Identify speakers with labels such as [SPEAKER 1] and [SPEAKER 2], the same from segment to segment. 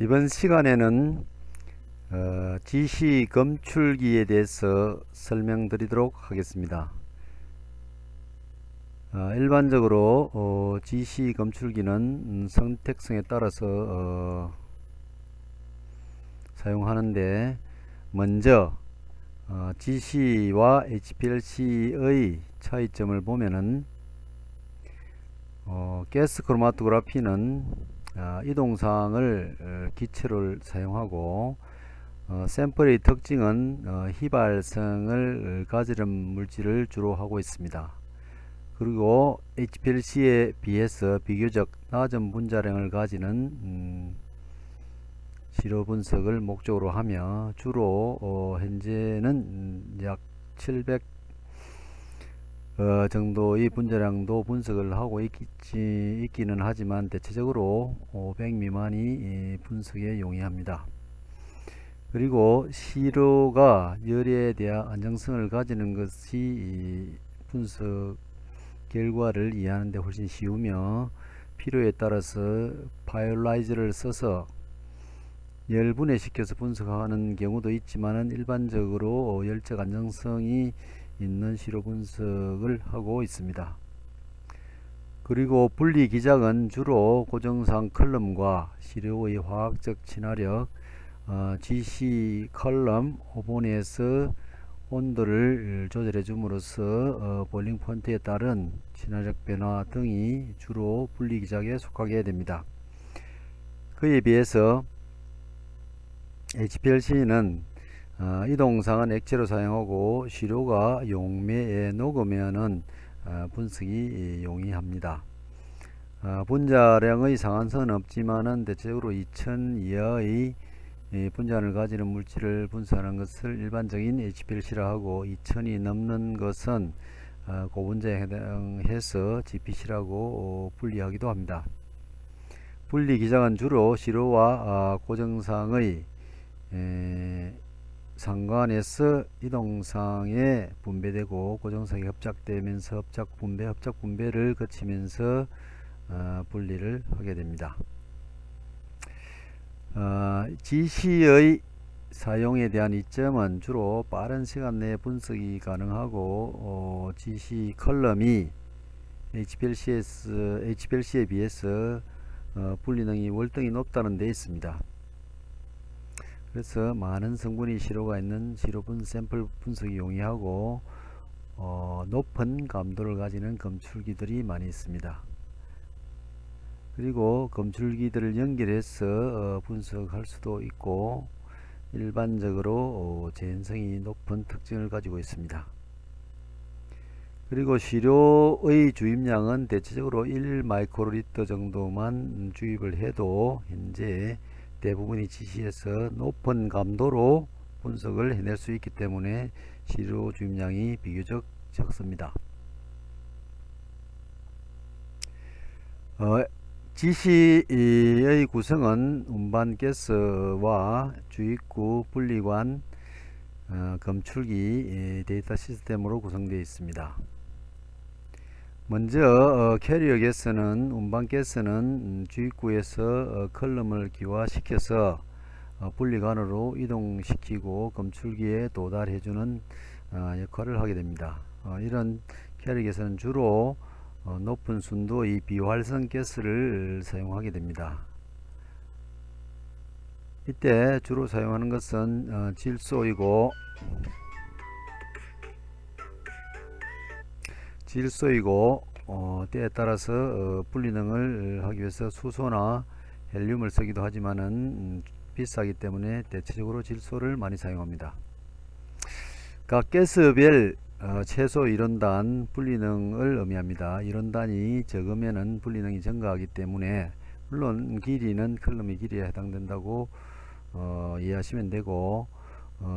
[SPEAKER 1] 이번 시간에는 GC 검출기에 대해서 설명드리도록 하겠습니다. 일반적으로 GC 검출기는 선택성에 따라서 사용하는데, 먼저 GC와 HPLC의 차이점을 보면은 가스 크로마토그래피는 이동상을 기체로 사용하고, 샘플의 특징은 휘발성을 가지는 물질을 주로 하고 있습니다. 그리고 HPLC에 비해서 비교적 낮은 분자량을 가지는 시료 분석을 목적으로 하며, 주로 현재는 약 700 정도의 분자량도 분석을 하고 있기는 하지만, 대체적으로 500 미만이 분석에 용이합니다. 그리고 시료가 열에 대한 안정성을 가지는 것이 분석 결과를 이해하는 데 훨씬 쉬우며, 필요에 따라서 파이올라이저를 써서 열분해시켜서 분석하는 경우도 있지만, 일반적으로 열적 안정성이 있는 시료 분석을 하고 있습니다. 그리고 분리 기작은 주로 고정상 컬럼과 시료의 화학적 친화력, GC 컬럼 오븐에서 온도를 조절해 줌으로써 보일링 포인트에 따른 친화력 변화 등이 주로 분리 기작에 속하게 됩니다. 그에 비해서 HPLC는 이동상은 액체로 사용하고, 시료가 용매에 녹으면은 분석이 용이합니다. 분자량의 상한선은 없지만은 대체적으로 2000 이하의 분자량을 가지는 물질을 분석하는 것을 일반적인 HPLC라 하고, 2000이 넘는 것은 고분자에 해당해서 GPC라고 분리하기도 합니다. 분리 기작은 주로 시료와 고정상의 상관에서 이동상에 분배되고, 고정상에 협작되면서 협작분배를 거치면서 분리를 하게 됩니다. GC의 사용에 대한 이점은 주로 빠른 시간 내에 분석이 가능하고, GC 컬럼이 HPLC에 비해서 분리능이 월등히 높다는 데 있습니다. 그래서 많은 성분이 시료가 있는 시료분 샘플 분석이 용이하고, 높은 감도를 가지는 검출기들이 많이 있습니다. 그리고 검출기들을 연결해서 분석할 수도 있고, 일반적으로 재현성이 높은 특징을 가지고 있습니다. 그리고 시료의 주입량은 대체적으로 1 마이크로리터 정도만 주입을 해도 현재 대부분이 GC에서 높은 감도로 분석을 해낼 수 있기 때문에 시료 주입량이 비교적 적습니다. GC의 구성은 운반 가스와 주입구 분리관, 검출기 데이터 시스템으로 구성되어 있습니다. 먼저 캐리어 가스는, 운반 가스는 주입구에서 컬럼을 기화시켜서 분리관으로 이동시키고 검출기에 도달해주는 역할을 하게 됩니다. 이런 캐리어 가스는 주로 높은 순도의 비활성 가스를 사용하게 됩니다. 이때 주로 사용하는 것은 질소이고, 때에 따라서 분리능을 하기 위해서 수소나 헬륨을 쓰기도 하지만은 비싸기 때문에 대체적으로 질소를 많이 사용합니다. 각 가스별 최소 이론단 분리능을 의미합니다. 이론단이 적으면은 분리능이 증가하기 때문에, 물론 길이는 컬럼의 길이에 해당된다고 이해하시면 되고,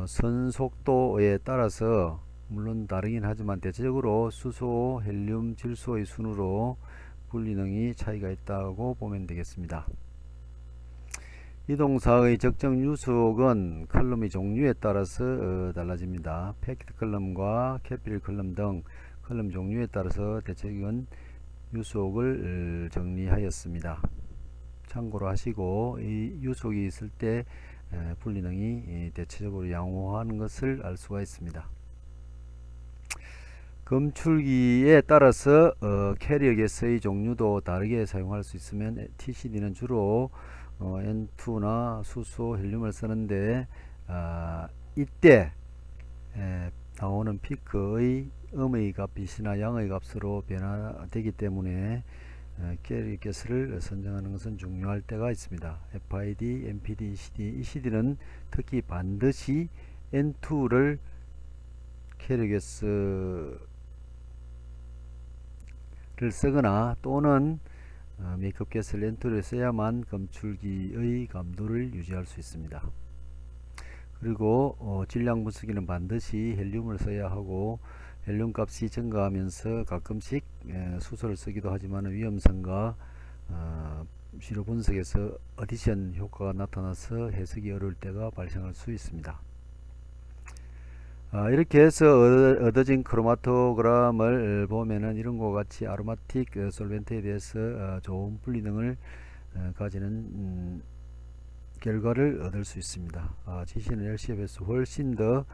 [SPEAKER 1] 선속도에 따라서 물론 다르긴 하지만 대체적으로 수소, 헬륨, 질소의 순으로 분리능이 차이가 있다고 보면 되겠습니다. 이동사의 적정 유속은 컬럼의 종류에 따라서 달라집니다. 패키트 컬럼과 캐피럴 컬럼 등 컬럼 종류에 따라서 대체적인 유속을 정리하였습니다. 참고로 하시고 이 유속이 있을 때 분리능이 대체적으로 양호하는 것을 알 수가 있습니다. 검출기에 따라서 캐리어 가스의 종류도 다르게 사용할 수 있으면 TCD는 주로 N2나 수소, 헬륨을 쓰는데 이때 나오는 피크의 음의 값이나 양의 값으로 변화되기 때문에 캐리어 가스를 선정하는 것은 중요할 때가 있습니다. FID, MPD, ECD, ECD는 특히 반드시 N2를 캐리어 가스 를 쓰거나 또는 메이크업 가스를 N2를 써야만 검출기의 감도를 유지할 수 있습니다. 그리고 질량 분석기는 반드시 헬륨을 써야 하고 헬륨 값이 증가하면서 가끔씩 수소를 쓰기도 하지만 위험성과 시료 분석에서 어디션 효과가 나타나서 해석이 어려울 때가 발생할 수 있습니다. 이렇게 해서 얻어진 크로마토그램을 보면은 이런 것과 같이 아로마틱 솔벤트에 대해서 좋은 분리능을 가지는 결과를 얻을 수 있습니다. GC는 LC에 비해서 훨씬 더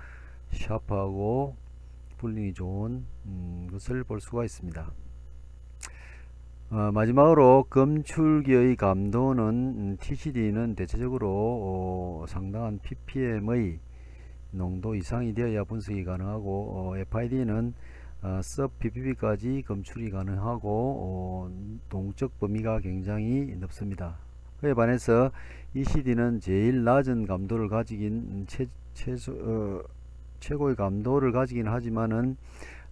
[SPEAKER 1] 샤프하고 분리능이 좋은 것을 볼 수가 있습니다. 마지막으로 검출기의 감도는 TCD는 대체적으로 상당한 ppm의 농도 이상이 되어야 분석이 가능하고 FID는 sub ppb까지 검출이 가능하고 동적 범위가 굉장히 넓습니다. 그에 반해서 ECD는 제일 낮은 감도를 가지긴 최고의 감도를 가지긴 하지만은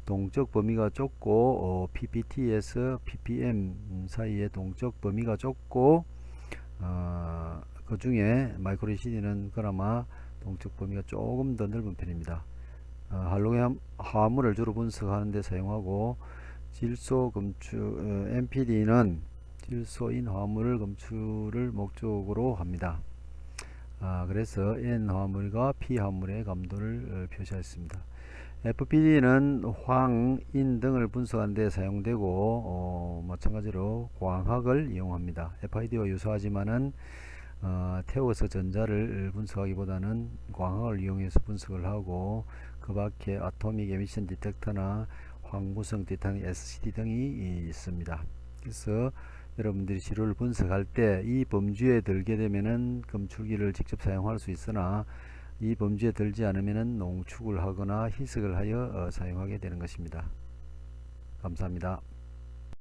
[SPEAKER 1] 동적 범위가 좁고 PPT에서 ppm 사이의 동적 범위가 좁고 그 중에 마이크로 ECD는 그나마 동적 범위가 조금 더 넓은 편입니다. 할로겐 화합물을 주로 분석하는 데 사용하고 질소 검출 MPD는 질소인 화합물을 검출을 목적으로 합니다. 그래서 N 화합물과 P 화합물의 감도를 표시하였습니다. FPD는 황, 인 등을 분석하는 데 사용되고 마찬가지로 광학을 이용합니다. FID와 유사하지만은 태워서 전자를 분석하기보다는 광학을 이용해서 분석을 하고 그 밖에 아토믹 에미션 디텍터나 황구성 디텍터 SCD 등이 있습니다. 그래서 여러분들이 시료를 분석할 때 이 범주에 들게 되면은 검출기를 직접 사용할 수 있으나 이 범주에 들지 않으면은 농축을 하거나 희석을 하여 사용하게 되는 것입니다. 감사합니다.